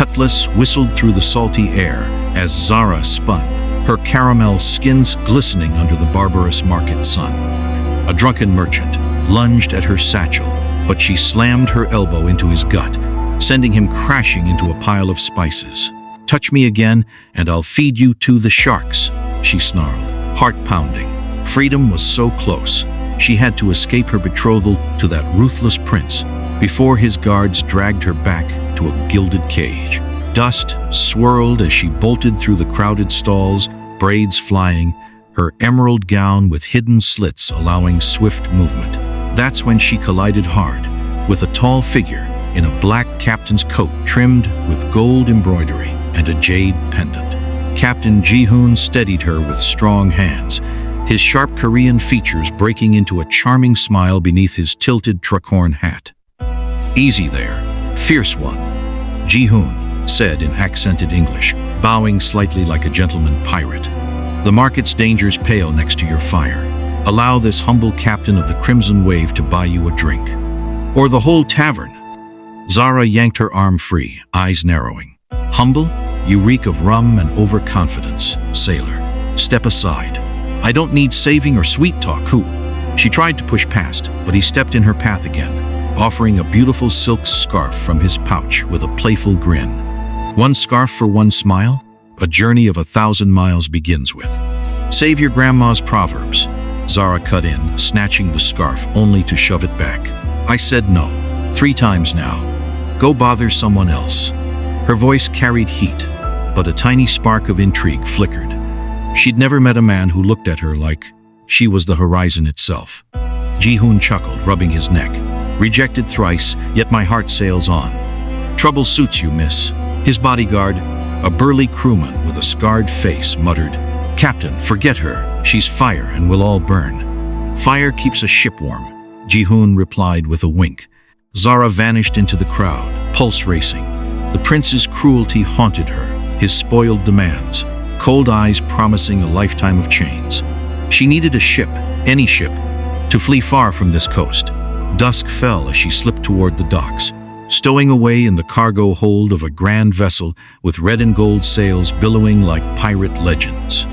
cutlass whistled through the salty air as Zara spun, her caramel skins glistening under the barbarous market sun. A drunken merchant lunged at her satchel, but she slammed her elbow into his gut, sending him crashing into a pile of spices. "Touch me again, and I'll feed you to the sharks," she snarled, heart pounding. Freedom was so close. She had to escape her betrothal to that ruthless prince before his guards dragged her back to a gilded cage. Dust swirled as she bolted through the crowded stalls, braids flying, her emerald gown with hidden slits allowing swift movement. That's when she collided hard with a tall figure in a black captain's coat trimmed with gold embroidery and a jade pendant. Captain Ji-hoon steadied her with strong hands, his sharp Korean features breaking into a charming smile beneath his tilted truck-horn hat. "Easy there, fierce one," Ji-hoon said in accented English, bowing slightly like a gentleman pirate. "The market's dangers pale next to your fire. Allow this humble captain of the Crimson Wave to buy you a drink. Or the whole tavern." Zara yanked her arm free, eyes narrowing. "Humble? You reek of rum and overconfidence, sailor. Step aside. I don't need saving or sweet talk, who?" She tried to push past, but he stepped in her path again, offering a beautiful silk scarf from his pouch with a playful grin. "One scarf for one smile? A journey of 1,000 miles begins with. Save your grandma's proverbs." Zara cut in, snatching the scarf only to shove it back. "I said no, 3 times now. Go bother someone else." Her voice carried heat, but a tiny spark of intrigue flickered. She'd never met a man who looked at her like she was the horizon itself. Ji-hoon chuckled, rubbing his neck. "Rejected thrice, yet my heart sails on. Trouble suits you, miss." His bodyguard, a burly crewman with a scarred face, muttered, "Captain, forget her. She's fire and we'll all burn." "Fire keeps a ship warm," Ji-hoon replied with a wink. Zara vanished into the crowd, pulse racing. The prince's cruelty haunted her, his spoiled demands, cold eyes promising a lifetime of chains. She needed a ship, any ship, to flee far from this coast. Dusk fell as she slipped toward the docks, stowing away in the cargo hold of a grand vessel with red and gold sails billowing like pirate legends.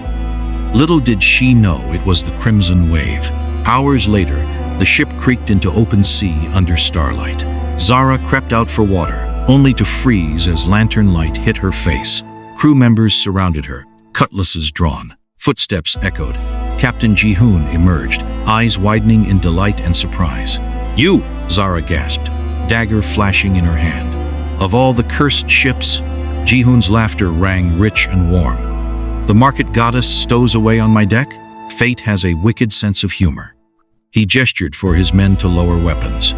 Little did she know it was the Crimson Wave. Hours later, the ship creaked into open sea under starlight. Zara crept out for water, only to freeze as lantern light hit her face. Crew members surrounded her, cutlasses drawn. Footsteps echoed. Captain Ji-hoon emerged, eyes widening in delight and surprise. "You!" Zara gasped, dagger flashing in her hand. Of all the cursed ships, Ji-hoon's laughter rang rich and warm. "The market goddess stows away on my deck? Fate has a wicked sense of humor." He gestured for his men to lower weapons.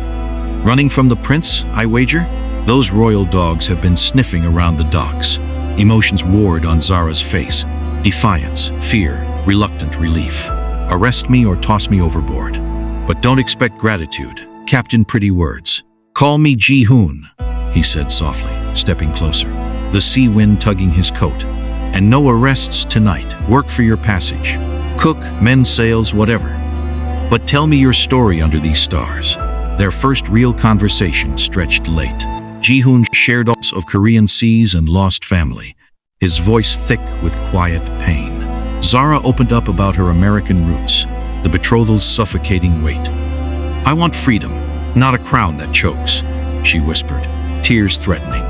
"Running from the prince, I wager? Those royal dogs have been sniffing around the docks." Emotions warred on Zara's face. Defiance, fear, reluctant relief. "Arrest me or toss me overboard. But don't expect gratitude, Captain Pretty Words. Call me Ji-hoon," he said softly, stepping closer, the sea wind tugging his coat. "And no arrests tonight. Work for your passage. Cook, mend sails, whatever. But tell me your story under these stars." Their first real conversation stretched late. Ji-hoon shared all of Korean seas and lost family, his voice thick with quiet pain. Zara opened up about her American roots, the betrodhal's suffocating weight. "I want freedom, not a crown that chokes," she whispered, tears threatening.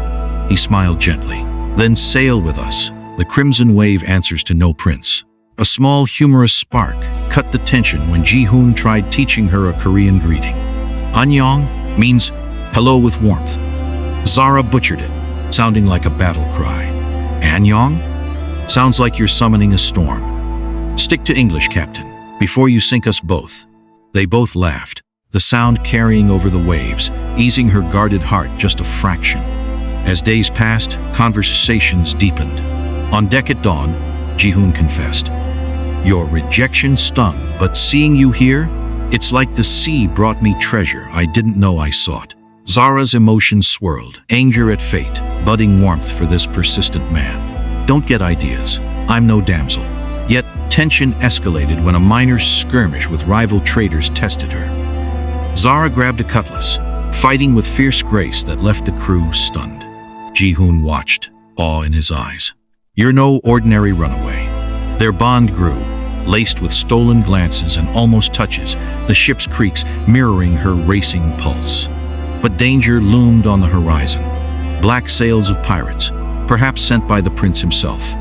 He smiled gently. "Then sail with us. The Crimson Wave answers to no prince." A small humorous spark cut the tension when Ji-hoon tried teaching her a Korean greeting. "Annyeong" means hello with warmth. Zara butchered it, sounding like a battle cry. "Annyeong? Sounds like you're summoning a storm." "Stick to English, Captain, before you sink us both." They both laughed, the sound carrying over the waves, easing her guarded heart just a fraction. As days passed, conversations deepened. On deck at dawn, Ji-hoon confessed, "Your rejection stung, but seeing you here, it's like the sea brought me treasure I didn't know I sought." Zara's emotions swirled, anger at fate, budding warmth for this persistent man. "Don't get ideas. I'm no damsel." Yet tension escalated when a minor skirmish with rival traders tested her. Zara grabbed a cutlass, fighting with fierce grace that left the crew stunned. Ji-hoon watched, awe in his eyes. "You're no ordinary runaway." Their bond grew, laced with stolen glances and almost touches, the ship's creaks mirroring her racing pulse. But danger loomed on the horizon. Black sails of pirates, perhaps sent by the prince himself.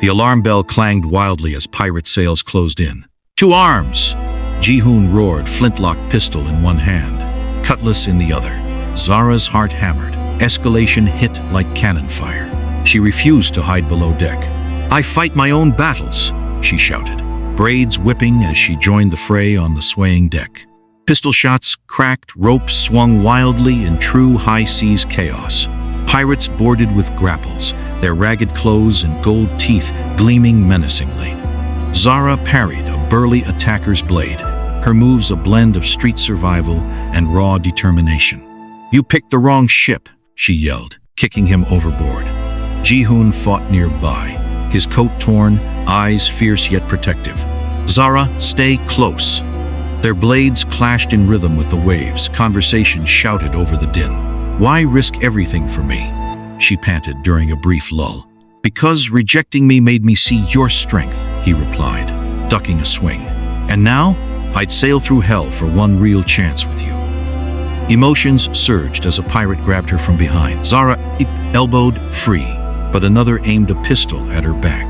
The alarm bell clanged wildly as pirate sails closed in. "To arms!" Ji-hoon roared, flintlock pistol in one hand, cutlass in the other. Zara's heart hammered. Escalation hit like cannon fire. She refused to hide below deck. "I fight my own battles," she shouted, braids whipping as she joined the fray on the swaying deck. Pistol shots cracked, ropes swung wildly in true high seas chaos. Pirates boarded with grapples, their ragged clothes and gold teeth gleaming menacingly. Zara parried a burly attacker's blade, her moves a blend of street survival and raw determination. "You picked the wrong ship," she yelled, kicking him overboard. Ji-hoon fought nearby, his coat torn, eyes fierce yet protective. "Zara, stay close." Their blades clashed in rhythm with the waves, conversation shouted over the din. "Why risk everything for me?" she panted during a brief lull. "Because rejecting me made me see your strength," he replied, ducking a swing. "And now, I'd sail through hell for one real chance with you." Emotions surged as a pirate grabbed her from behind. Zara elbowed free, but another aimed a pistol at her back.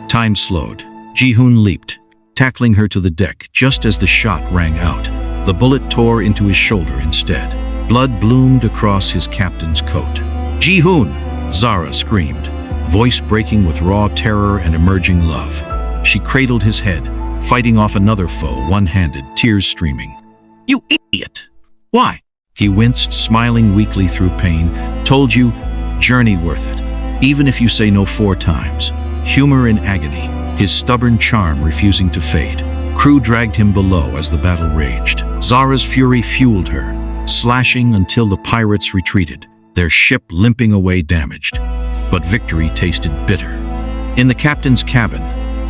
Time slowed. Ji-hoon leaped, tackling her to the deck just as the shot rang out. The bullet tore into his shoulder instead. Blood bloomed across his captain's coat. "Ji-hoon!" Zara screamed, voice breaking with raw terror and emerging love. She cradled his head, fighting off another foe, one-handed, tears streaming. "You idiot! Why?" He winced, smiling weakly through pain. "Told you, journey worth it, even if you say no 4 times. Humor in agony, his stubborn charm refusing to fade. Crew dragged him below as the battle raged. Zara's fury fueled her, slashing until the pirates retreated, their ship limping away damaged. But victory tasted bitter. In the captain's cabin,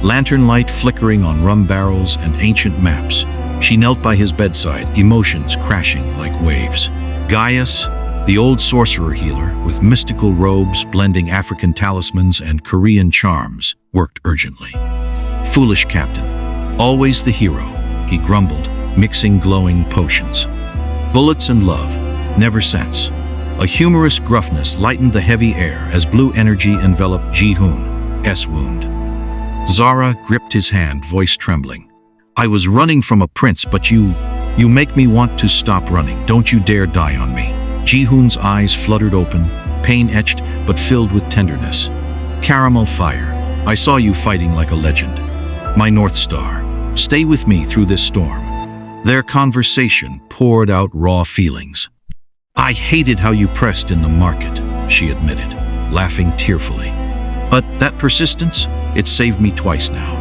lantern light flickering on rum barrels and ancient maps, she knelt by his bedside, emotions crashing like waves. Gaius, the old sorcerer healer, with mystical robes blending African talismans and Korean charms, worked urgently. "Foolish captain, always the hero," he grumbled, mixing glowing potions. "Bullets and love, never sense." A humorous gruffness lightened the heavy air as blue energy enveloped Ji-hoon's wound. Zara gripped his hand, voice trembling. "I was running from a prince, but you make me want to stop running. Don't you dare die on me." Ji-hoon's eyes fluttered open, pain-etched but filled with tenderness. "Caramel fire, I saw you fighting like a legend. My North Star, stay with me through this storm." Their conversation poured out raw feelings. "I hated how you pressed in the market," she admitted, laughing tearfully. "But that persistence, it saved me twice now."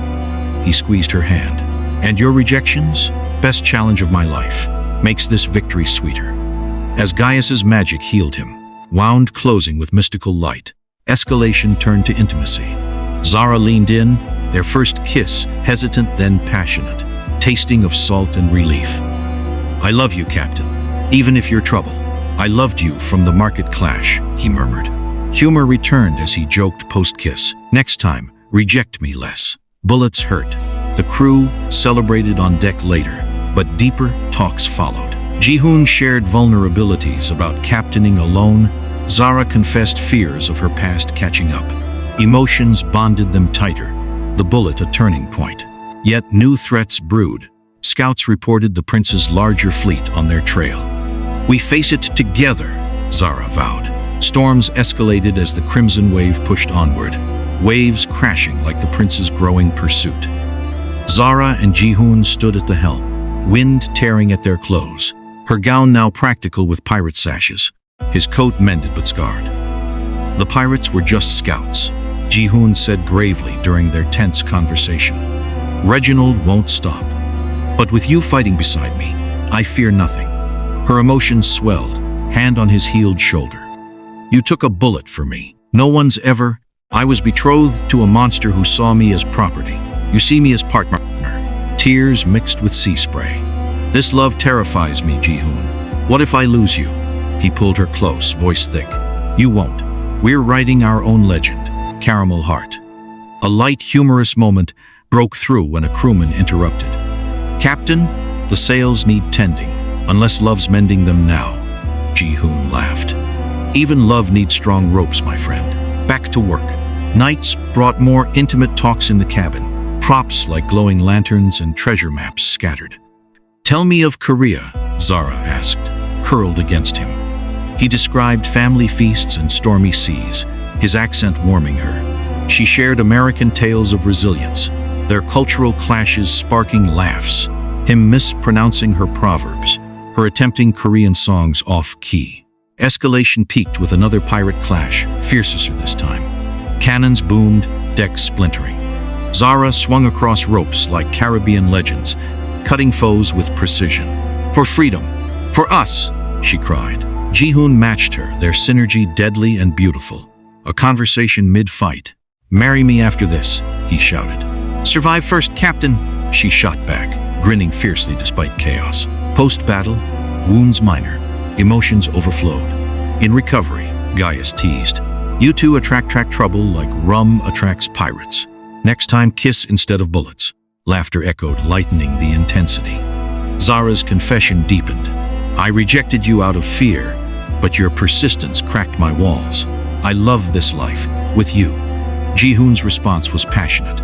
He squeezed her hand. "And your rejections, best challenge of my life, makes this victory sweeter." As Gaius's magic healed him, wound closing with mystical light, escalation turned to intimacy. Zara leaned in, their first kiss, hesitant then passionate, tasting of salt and relief. "I love you, Captain, even if you're trouble. I loved you from the market clash," he murmured. Humor returned as he joked post-kiss. "Next time, reject me less." Bullets hurt. The crew celebrated on deck later, but deeper talks followed. Ji-hoon shared vulnerabilities about captaining alone. Zara confessed fears of her past catching up. Emotions bonded them tighter, the bullet a turning point. Yet new threats brewed. Scouts reported the prince's larger fleet on their trail. "We face it together," Zara vowed. Storms escalated as the crimson wave pushed onward, waves crashing like the prince's growing pursuit. Zara and Ji-hoon stood at the helm, wind tearing at their clothes, her gown now practical with pirate sashes, his coat mended but scarred. "The pirates were just scouts," Ji-hoon said gravely during their tense conversation. "Reginald won't stop. But with you fighting beside me, I fear nothing." Her emotions swelled, hand on his healed shoulder. "You took a bullet for me. No one's ever. I was betrothed to a monster who saw me as property. You see me as partner." Tears mixed with sea spray. "This love terrifies me, Ji-hoon. What if I lose you?" He pulled her close, voice thick. "You won't. We're writing our own legend, Caramel Heart. A light, humorous moment broke through when a crewman interrupted. Captain, the sails need tending, unless love's mending them now. Ji-hoon laughed. Even love needs strong ropes, my friend. Back to work. Nights brought more intimate talks in the cabin, props like glowing lanterns and treasure maps scattered. Tell me of Korea, Zara asked, curled against him. He described family feasts and stormy seas, his accent warming her. She shared American tales of resilience, their cultural clashes sparking laughs, him mispronouncing her proverbs, her attempting Korean songs off-key. Escalation peaked with another pirate clash, fiercer this time. Cannons boomed, decks splintering. Zara swung across ropes like Caribbean legends, cutting foes with precision. For freedom! For us! She cried. Ji-hoon matched her, their synergy deadly and beautiful. A conversation mid-fight. Marry me after this, he shouted. Survive first, Captain, she shot back, grinning fiercely despite chaos. Post-battle, wounds minor, emotions overflowed. In recovery, Gaius teased. You two attract trouble like rum attracts pirates. Next time, kiss instead of bullets. Laughter echoed, lightening the intensity. Zara's confession deepened. I rejected you out of fear, but your persistence cracked my walls. I love this life, with you. Ji-hoon's response was passionate.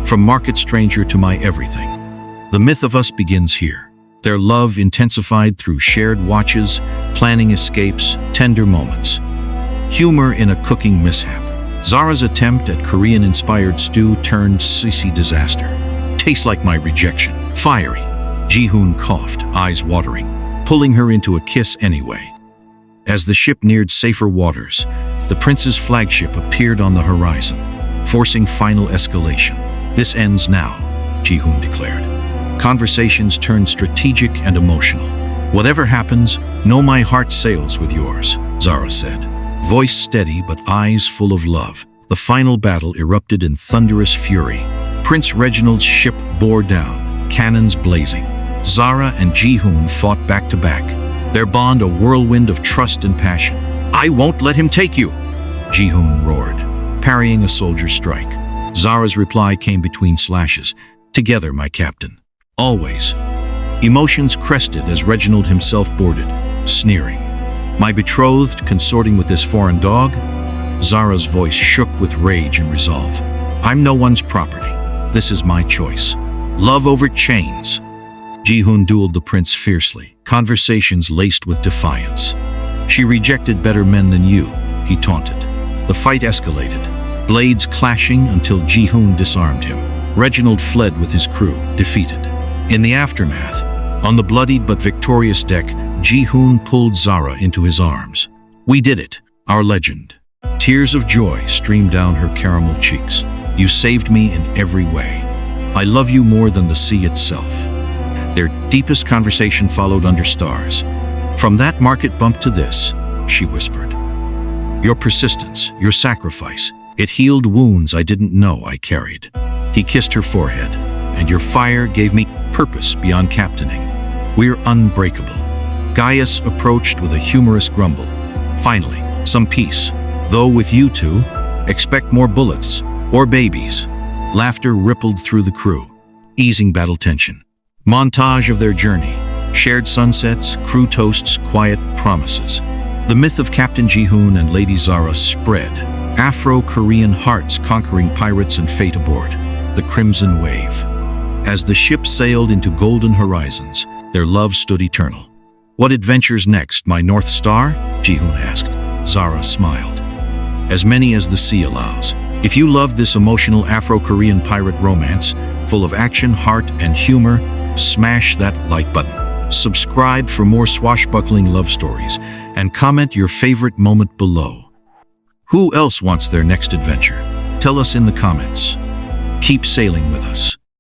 From market stranger to my everything. The myth of us begins here. Their love intensified through shared watches, planning escapes, tender moments. Humor in a cooking mishap. Zara's attempt at Korean-inspired stew turned sissy disaster. Tastes like my rejection. Fiery. Ji-hoon coughed, eyes watering, pulling her into a kiss anyway. As the ship neared safer waters, the prince's flagship appeared on the horizon, forcing final escalation. This ends now, Ji-hoon declared. Conversations turned strategic and emotional. Whatever happens, know my heart sails with yours, Zara said. Voice steady but eyes full of love. The final battle erupted in thunderous fury. Prince Reginald's ship bore down, cannons blazing. Zara and Ji-hoon fought back to back, their bond a whirlwind of trust and passion. I won't let him take you, Ji-hoon roared, parrying a soldier's strike. Zara's reply came between slashes. Together, my captain. Always. Emotions crested as Reginald himself boarded, sneering. My betrothed consorting with this foreign dog? Zara's voice shook with rage and resolve. I'm no one's property. This is my choice. Love over chains. Ji-hoon dueled the prince fiercely, conversations laced with defiance. She rejected better men than you, he taunted. The fight escalated, blades clashing until Ji-hoon disarmed him. Reginald fled with his crew, defeated. In the aftermath, on the bloodied but victorious deck, Ji-hoon pulled Zara into his arms. We did it, our legend. Tears of joy streamed down her caramel cheeks. You saved me in every way. I love you more than the sea itself. Their deepest conversation followed under stars. From that market bump to this, she whispered. Your persistence, your sacrifice, it healed wounds I didn't know I carried. He kissed her forehead, and your fire gave me purpose beyond captaining. We're unbreakable. Gaius approached with a humorous grumble. Finally, some peace. Though with you two, expect more bullets or babies. Laughter rippled through the crew, easing battle tension. Montage of their journey. Shared sunsets, crew toasts, quiet promises. The myth of Captain Ji-hoon and Lady Zara spread. Afro-Korean hearts conquering pirates and fate aboard. The Crimson Wave. As the ship sailed into golden horizons, their love stood eternal. What adventures next, my North Star? Ji-hoon asked. Zara smiled. As many as the sea allows. If you loved this emotional Afro-Korean pirate romance, full of action, heart, and humor, smash that like button. Subscribe for more swashbuckling love stories, and comment your favorite moment below. Who else wants their next adventure? Tell us in the comments. Keep sailing with us.